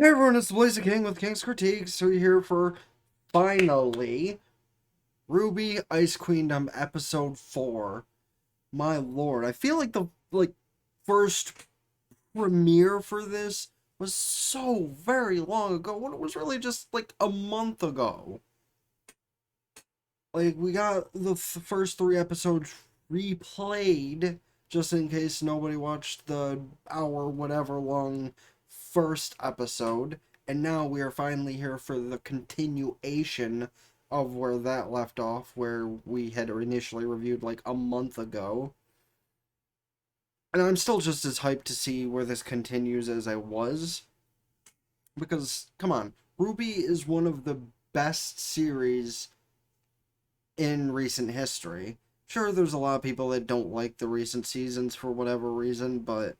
Hey everyone, it's the Blaze King with King's Critique. So we're here for finally RWBY Ice Queendom episode 4. My lord, I feel like the first premiere for this was so very long ago when it was really just like a month ago. Like we got the first 3 episodes replayed just in case nobody watched the hour whatever long first episode, and now we are finally here for the continuation of where that left off, where we had initially reviewed like a month ago. And I'm still just as hyped to see where this continues as I was, because come on, RWBY is one of the best series in recent history. Sure, there's a lot of people that don't like the recent seasons for whatever reason, but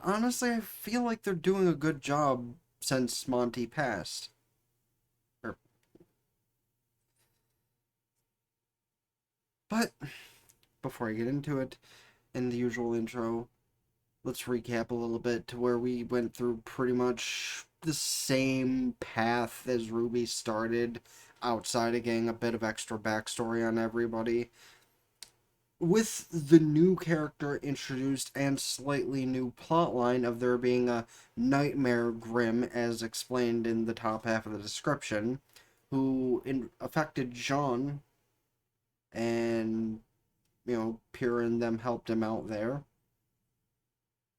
honestly, I feel like they're doing a good job since Monty passed. Er, But before I get into it, in the usual intro, let's recap a little bit to where we went through pretty much the same path as RWBY started, outside of getting a bit of extra backstory on everybody. With the new character introduced and slightly new plotline of there being a nightmare Grimm, as explained in the top half of the description, who affected Jean, and Pyrrha and them helped him out there.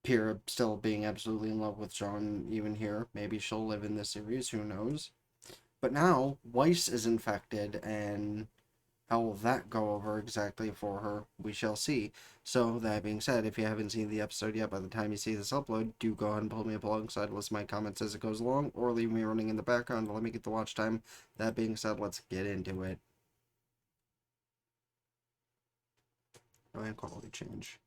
Pyrrha still being absolutely in love with Jean even here. Maybe she'll live in this series, who knows? But now Weiss is infected, and how will that go over exactly for her? We shall see. So, that being said, if you haven't seen the episode yet by the time you see this upload, do go ahead and pull me up alongside, list my comments as it goes along, or leave me running in the background to let me get the watch time. That being said, let's get into it. Oh, and quality change.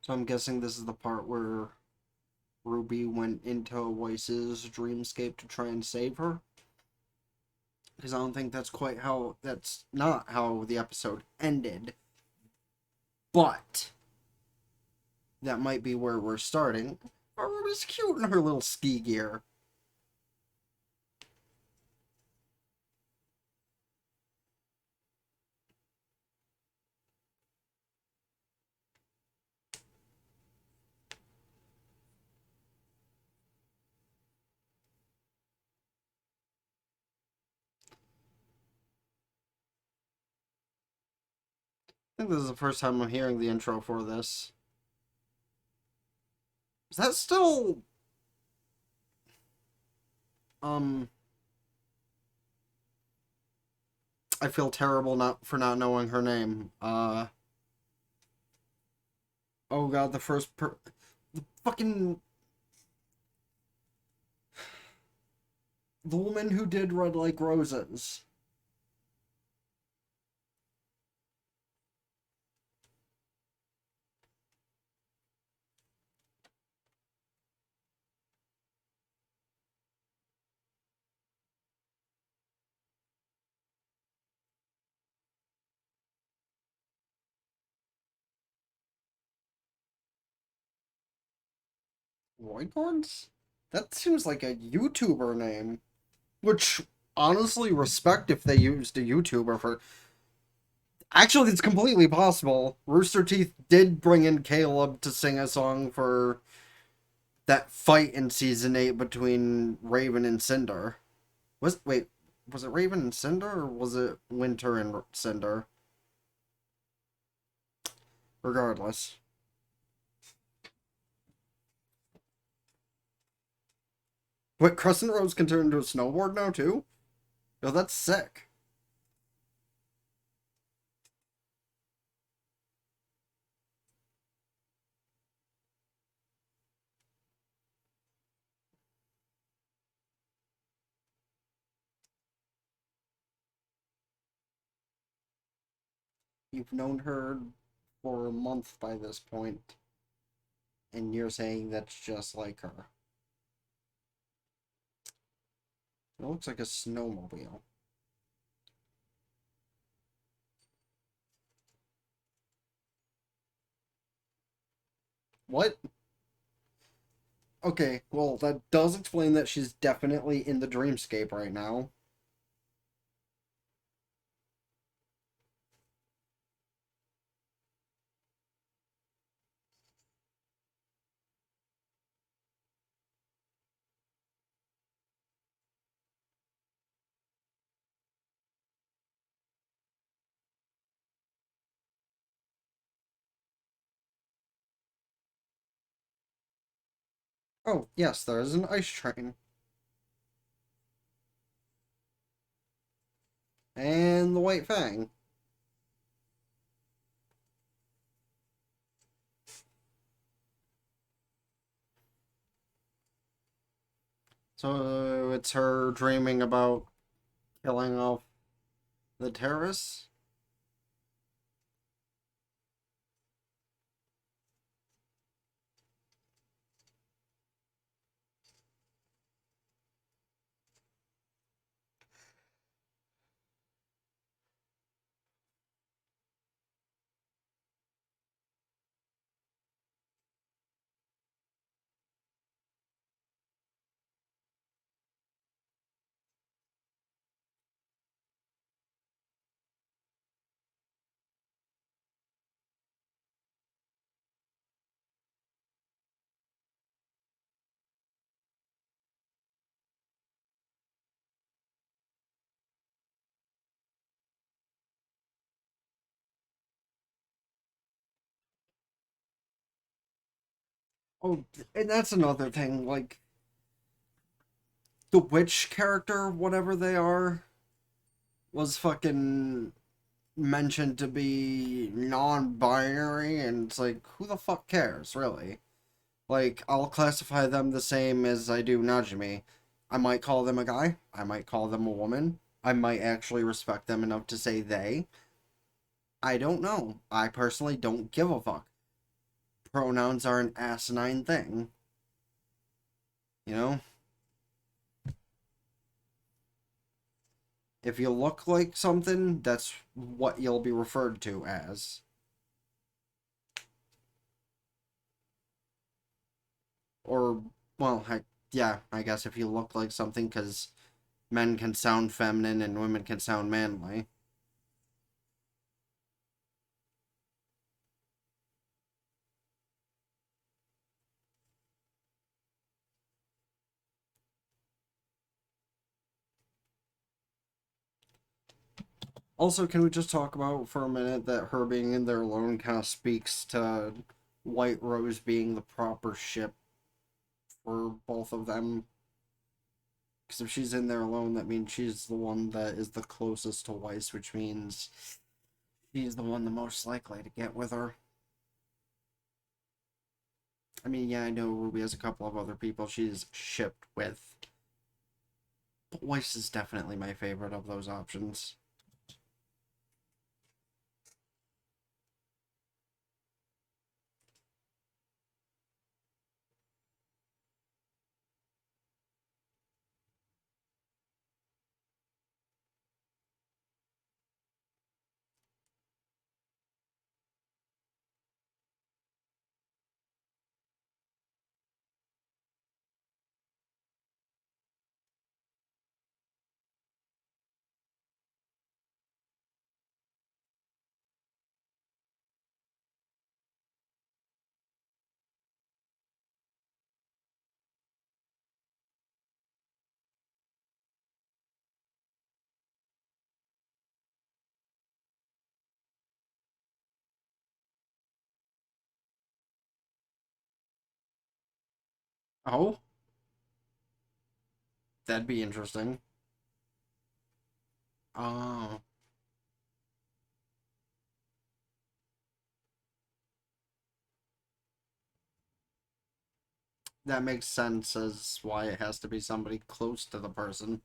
So I'm guessing this is the part where RWBY went into Weiss's dreamscape to try and save her. Because I don't think that's not how the episode ended. But that might be where we're starting. RWBY's cute in her little ski gear. I think this is the first time I'm hearing the intro for this. Is that still um I feel terrible not for not knowing her name. Oh god, the fucking the woman who did Red Like Roses. Roycorns? That seems like a YouTuber name. Which honestly respect if they used a YouTuber for. Actually, it's completely possible. Rooster Teeth did bring in Caleb to sing a song for that fight in season 8 between Raven and Cinder. Was it Raven and Cinder, or was it Winter and Cinder? Regardless. Wait, Crescent Rose can turn into a snowboard now too? Oh, that's sick. You've known her for a month by this point. And you're saying that's just like her. It looks like a snowmobile. What? Okay, well, that does explain that she's definitely in the dreamscape right now. Oh, yes, there is an ice train. And the White Fang. So it's her dreaming about killing off the terrorists? Oh, and that's another thing. Like, the witch character, whatever they are, was fucking mentioned to be non-binary, and it's like, who the fuck cares, really? Like, I'll classify them the same as I do Najimi. I might call them a guy, I might call them a woman, I might actually respect them enough to say they. I don't know. I personally don't give a fuck. Pronouns are an asinine thing, you know? If you look like something, that's what you'll be referred to as. Or, well, yeah, I guess if you look like something, because men can sound feminine and women can sound manly. Also, can we just talk about for a minute that her being in there alone kind of speaks to White Rose being the proper ship for both of them? Because if she's in there alone, that means she's the one that is the closest to Weiss, which means she's the one the most likely to get with her. I mean, yeah, I know Ruby has a couple of other people she's shipped with, but Weiss is definitely my favorite of those options. Oh, that'd be interesting. Oh, that makes sense as why it has to be somebody close to the person.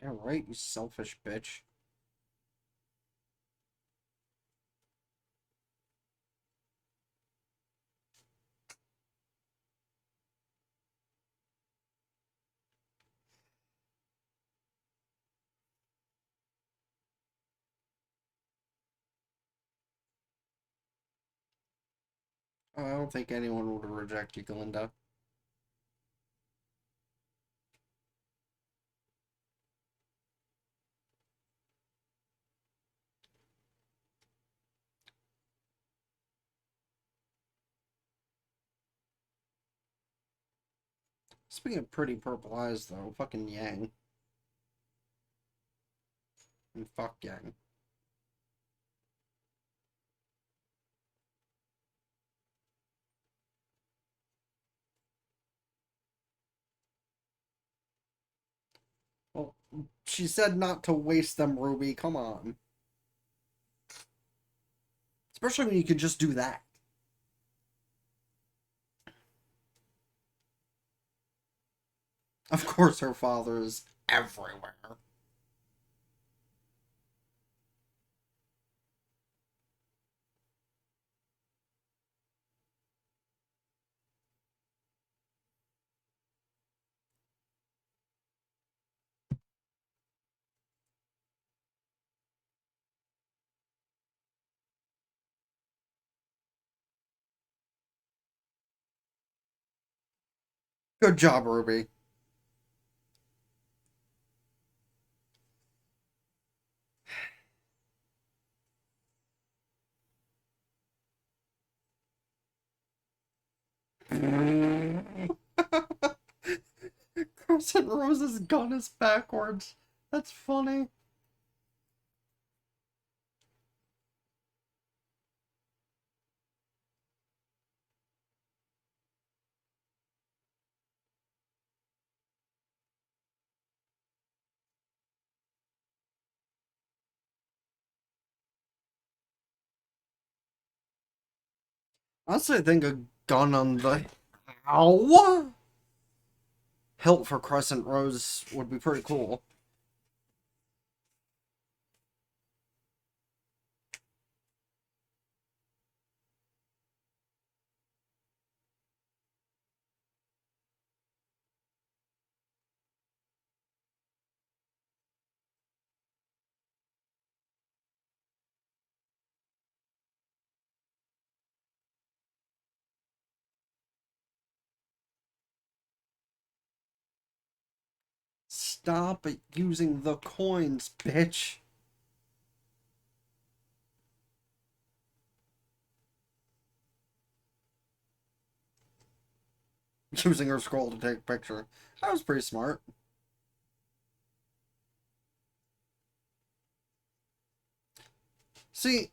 Yeah, right, you selfish bitch. I don't think anyone would reject you, Glinda. Speaking of pretty purple eyes, though, fucking Yang. And fuck Yang. Well, she said not to waste them, Ruby. Come on. Especially when you could just do that. Of course, her father is everywhere. Good job, Ruby. Crescent Rose's gun is backwards. That's funny. Honestly, I think a gun on the ow hilt for Crescent Rose would be pretty cool. Stop using the coins, bitch. Using her scroll to take a picture. That was pretty smart. See,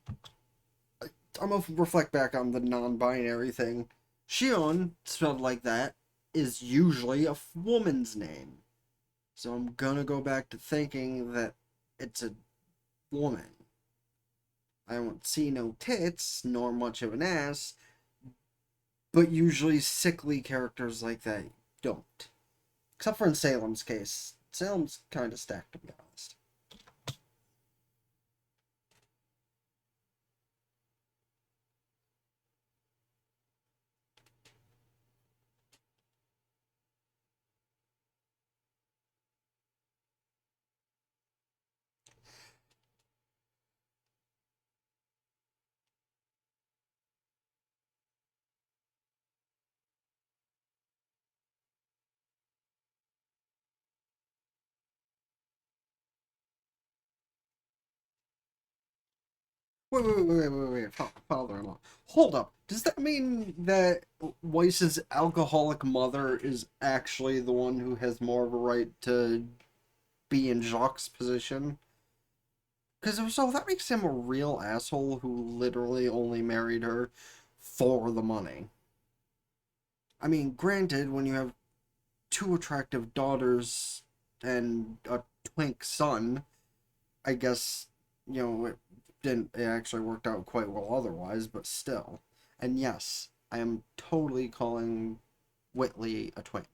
I'm gonna reflect back on the non-binary thing. Shion, spelled like that, is usually a woman's name. So I'm gonna go back to thinking that it's a woman. I don't see no tits, nor much of an ass, but usually sickly characters like that don't. Except for in Salem's case. Salem's kind of stacked, to be honest. Wait. Father-in-law. Hold up. Does that mean that Weiss's alcoholic mother is actually the one who has more of a right to be in Jacques' position? Because if so, that makes him a real asshole who literally only married her for the money. I mean, granted, when you have two attractive daughters and a twink son, I guess, it actually worked out quite well otherwise, but still. And yes, I am totally calling Whitley a twink.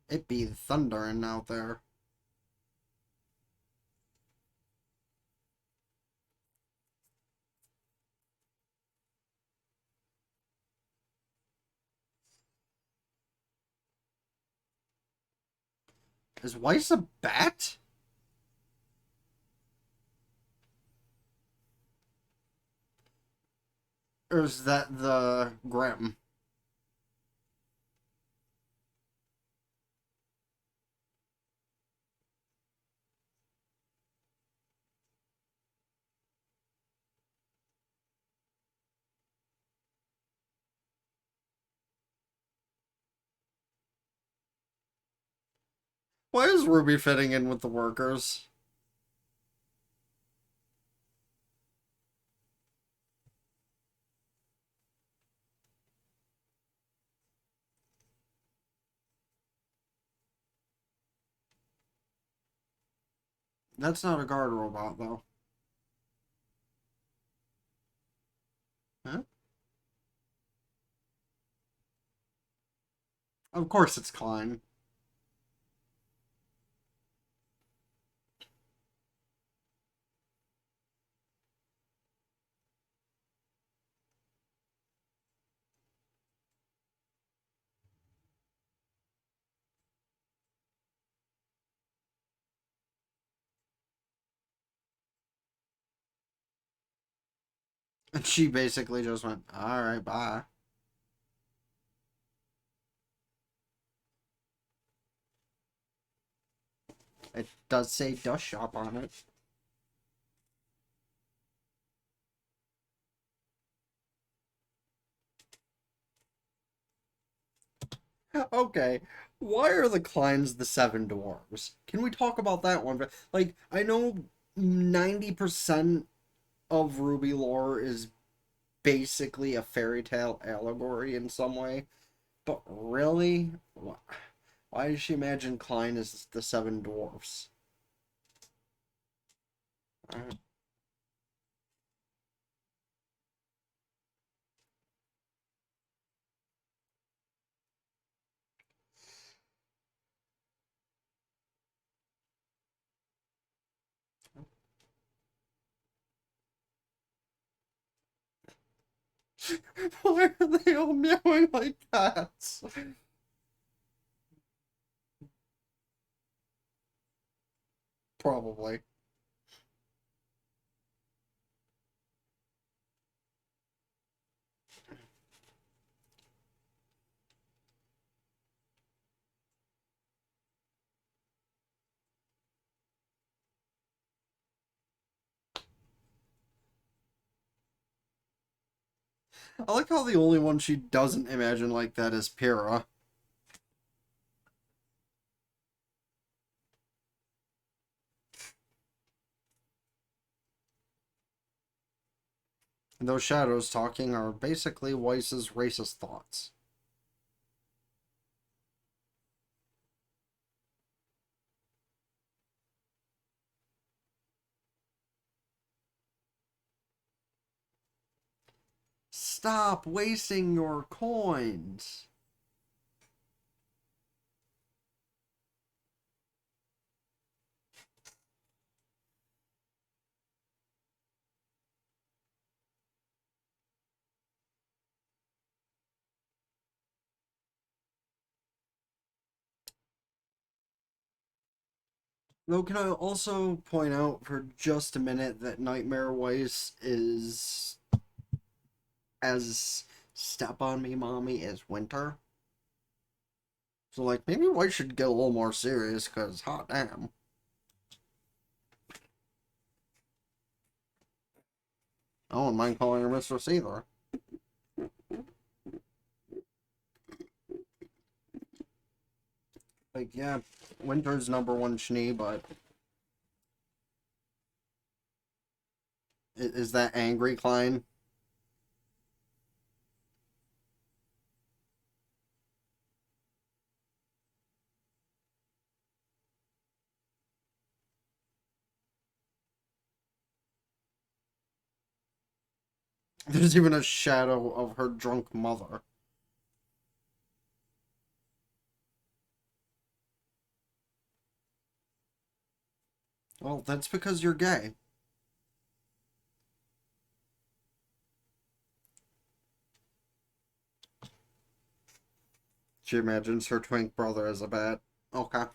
It be thundering out there. Is Weiss a bat? Or is that the Grim? Why is Ruby fitting in with the workers? That's not a guard robot, though. Huh? Of course it's Klein. And she basically just went, alright, bye. It does say Dust Shop on it. Okay, why are the Kleins the Seven Dwarves? Can we talk about that one? Like, I know 90% of RWBY lore is basically a fairy tale allegory in some way, but really? Why does she imagine Klein as the Seven Dwarfs? Why are they all meowing like cats? Probably. I like how the only one she doesn't imagine like that is Pyrrha. And those shadows talking are basically Weiss's racist thoughts. Stop wasting your coins. Though, can I also point out for just a minute that Nightmare Weiss is as Step on Me Mommy as Winter? So, like, maybe Weiss should get a little more serious, because hot damn. I don't mind calling her Mistress either. Like, yeah, Winter's number one Schnee, but is that angry Klein? There's even a shadow of her drunk mother. Well, that's because you're gay. She imagines her twink brother as a bat. Okay.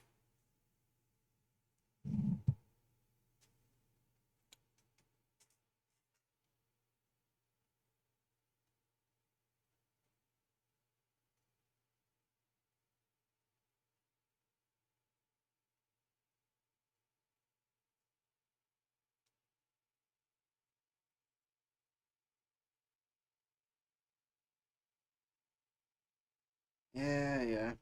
Yeah, yeah.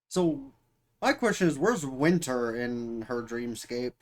So, my question is, where's Winter in her dreamscape?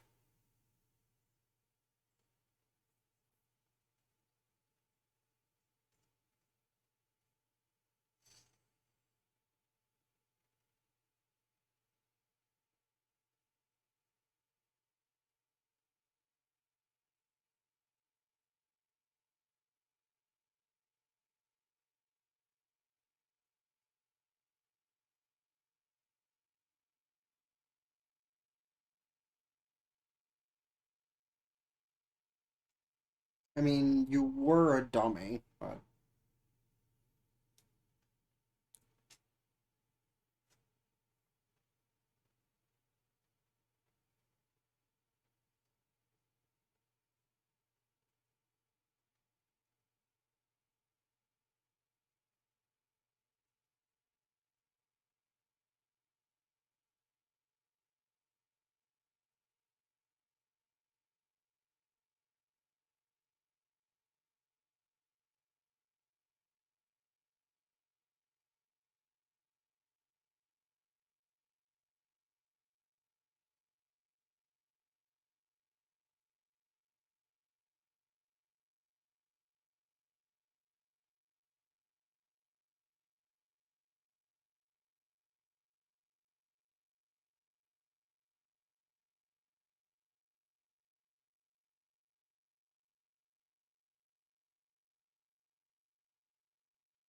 I mean, you were a dummy, but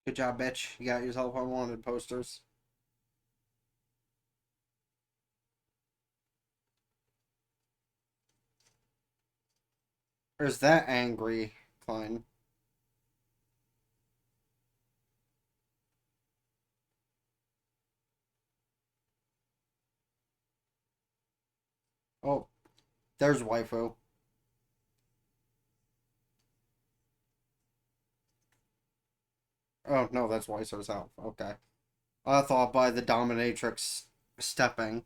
good job, bitch. You got yourself unwanted posters. Or is that angry, Klein? Oh, there's waifu. Oh, no, that's Weiss herself. Okay. I thought by the dominatrix stepping.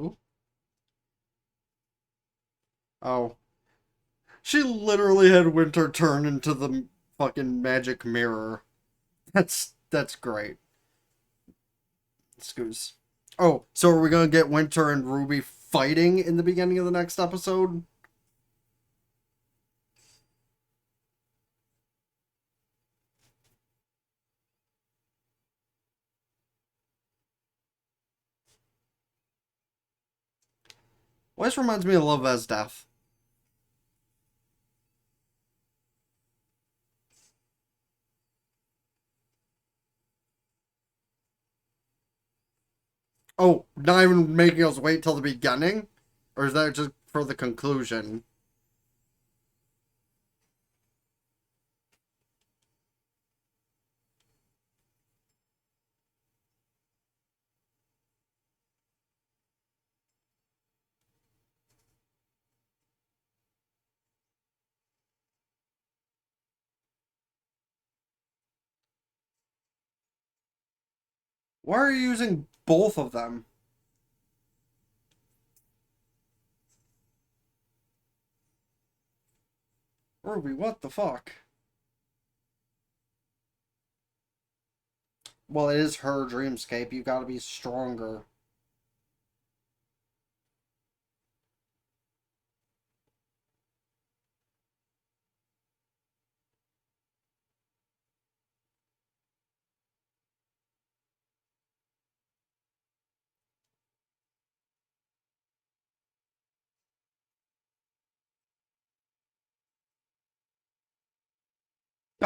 Ooh. Oh. She literally had Winter turn into the fucking magic mirror. That's great. Excuse. Oh, so are we gonna get Winter and Ruby fighting in the beginning of the next episode? Well, this reminds me of Love as Death. Oh, not even making us wait till the beginning? Or is that just for the conclusion? Why are you using both of them? RWBY, what the fuck? Well, it is her dreamscape. You gotta be stronger.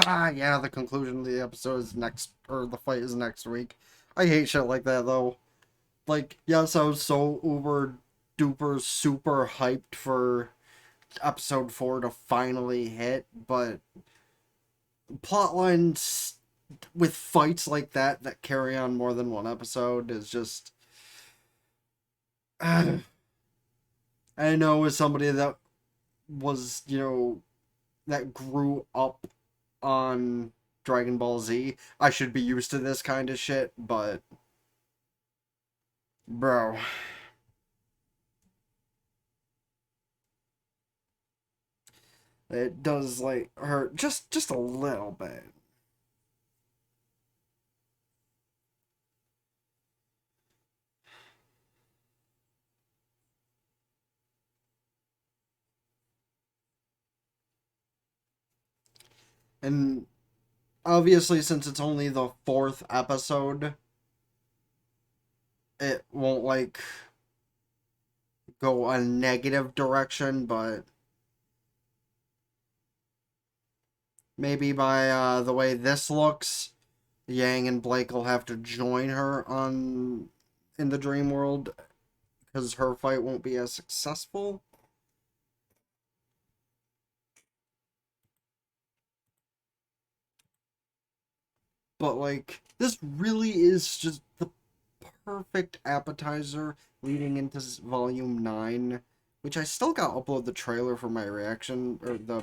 Ah, yeah, the conclusion of the episode is next, or the fight is next week. I hate shit like that, though. Like, yes, I was so uber duper super hyped for episode 4 to finally hit, but plot lines with fights like that carry on more than one episode is just. I know as somebody that was, that grew up on Dragon Ball Z, I should be used to this kind of shit, but bro, it does like hurt just a little bit. And obviously since it's only the fourth episode, it won't like go a negative direction, but maybe by the way this looks, Yang and Blake will have to join her on in the dream world because her fight won't be as successful. But like this really is just the perfect appetizer leading into volume 9, which I still got to upload the trailer for my reaction, or the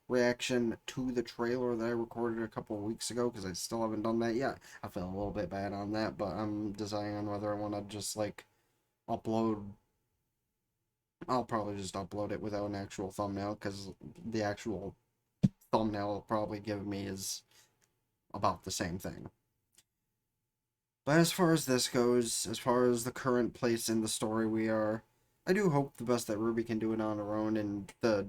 reaction to the trailer that I recorded a couple of weeks ago, because I still haven't done that yet. I feel a little bit bad on that, but I'm deciding on whether I want to just like upload. I'll probably just upload it without an actual thumbnail, because the actual thumbnail will probably give me is about the same thing. But as far as this goes, as far as the current place in the story we are, I do hope the best that RWBY can do it on her own, and the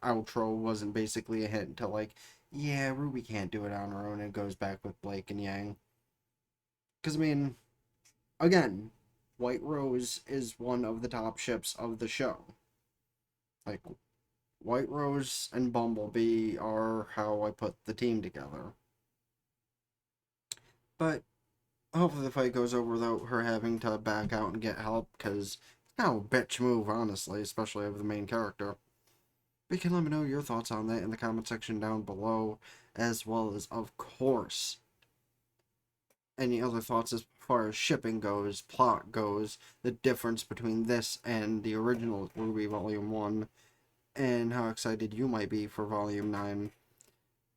outro wasn't basically a hint to like, yeah, RWBY can't do it on her own, and goes back with Blake and Yang. Because, I mean, again, White Rose is one of the top ships of the show. Like, White Rose and Bumblebee are how I put the team together. But hopefully the fight goes over without her having to back out and get help, because it's kind of a bitch move, honestly, especially of the main character. But you can let me know your thoughts on that in the comment section down below, as well as, of course, any other thoughts as far as shipping goes, plot goes, the difference between this and the original RWBY Volume 1, and how excited you might be for Volume 9.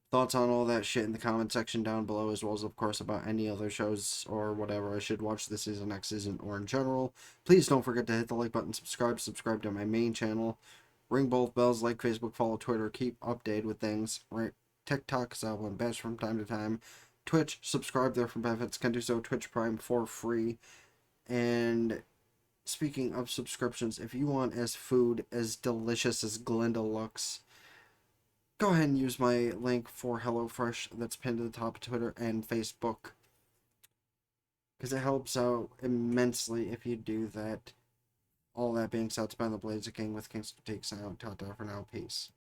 Thoughts on all that shit in the comment section down below, as well as, of course, about any other shows or whatever I should watch this season, next season, or in general. Please don't forget to hit the like button, subscribe to my main channel, ring both bells, like Facebook, follow Twitter, keep updated with things. Right, TikTok, so I'll bash from time to time. Twitch, subscribe there for benefits, can do so Twitch Prime for free. And speaking of subscriptions, if you want as food as delicious as Glinda looks, go ahead and use my link for HelloFresh that's pinned to the top of Twitter and Facebook, because it helps out immensely if you do that. All that being said, it's been the Blazer King with King's Critiques out. Ta-ta for now. Peace.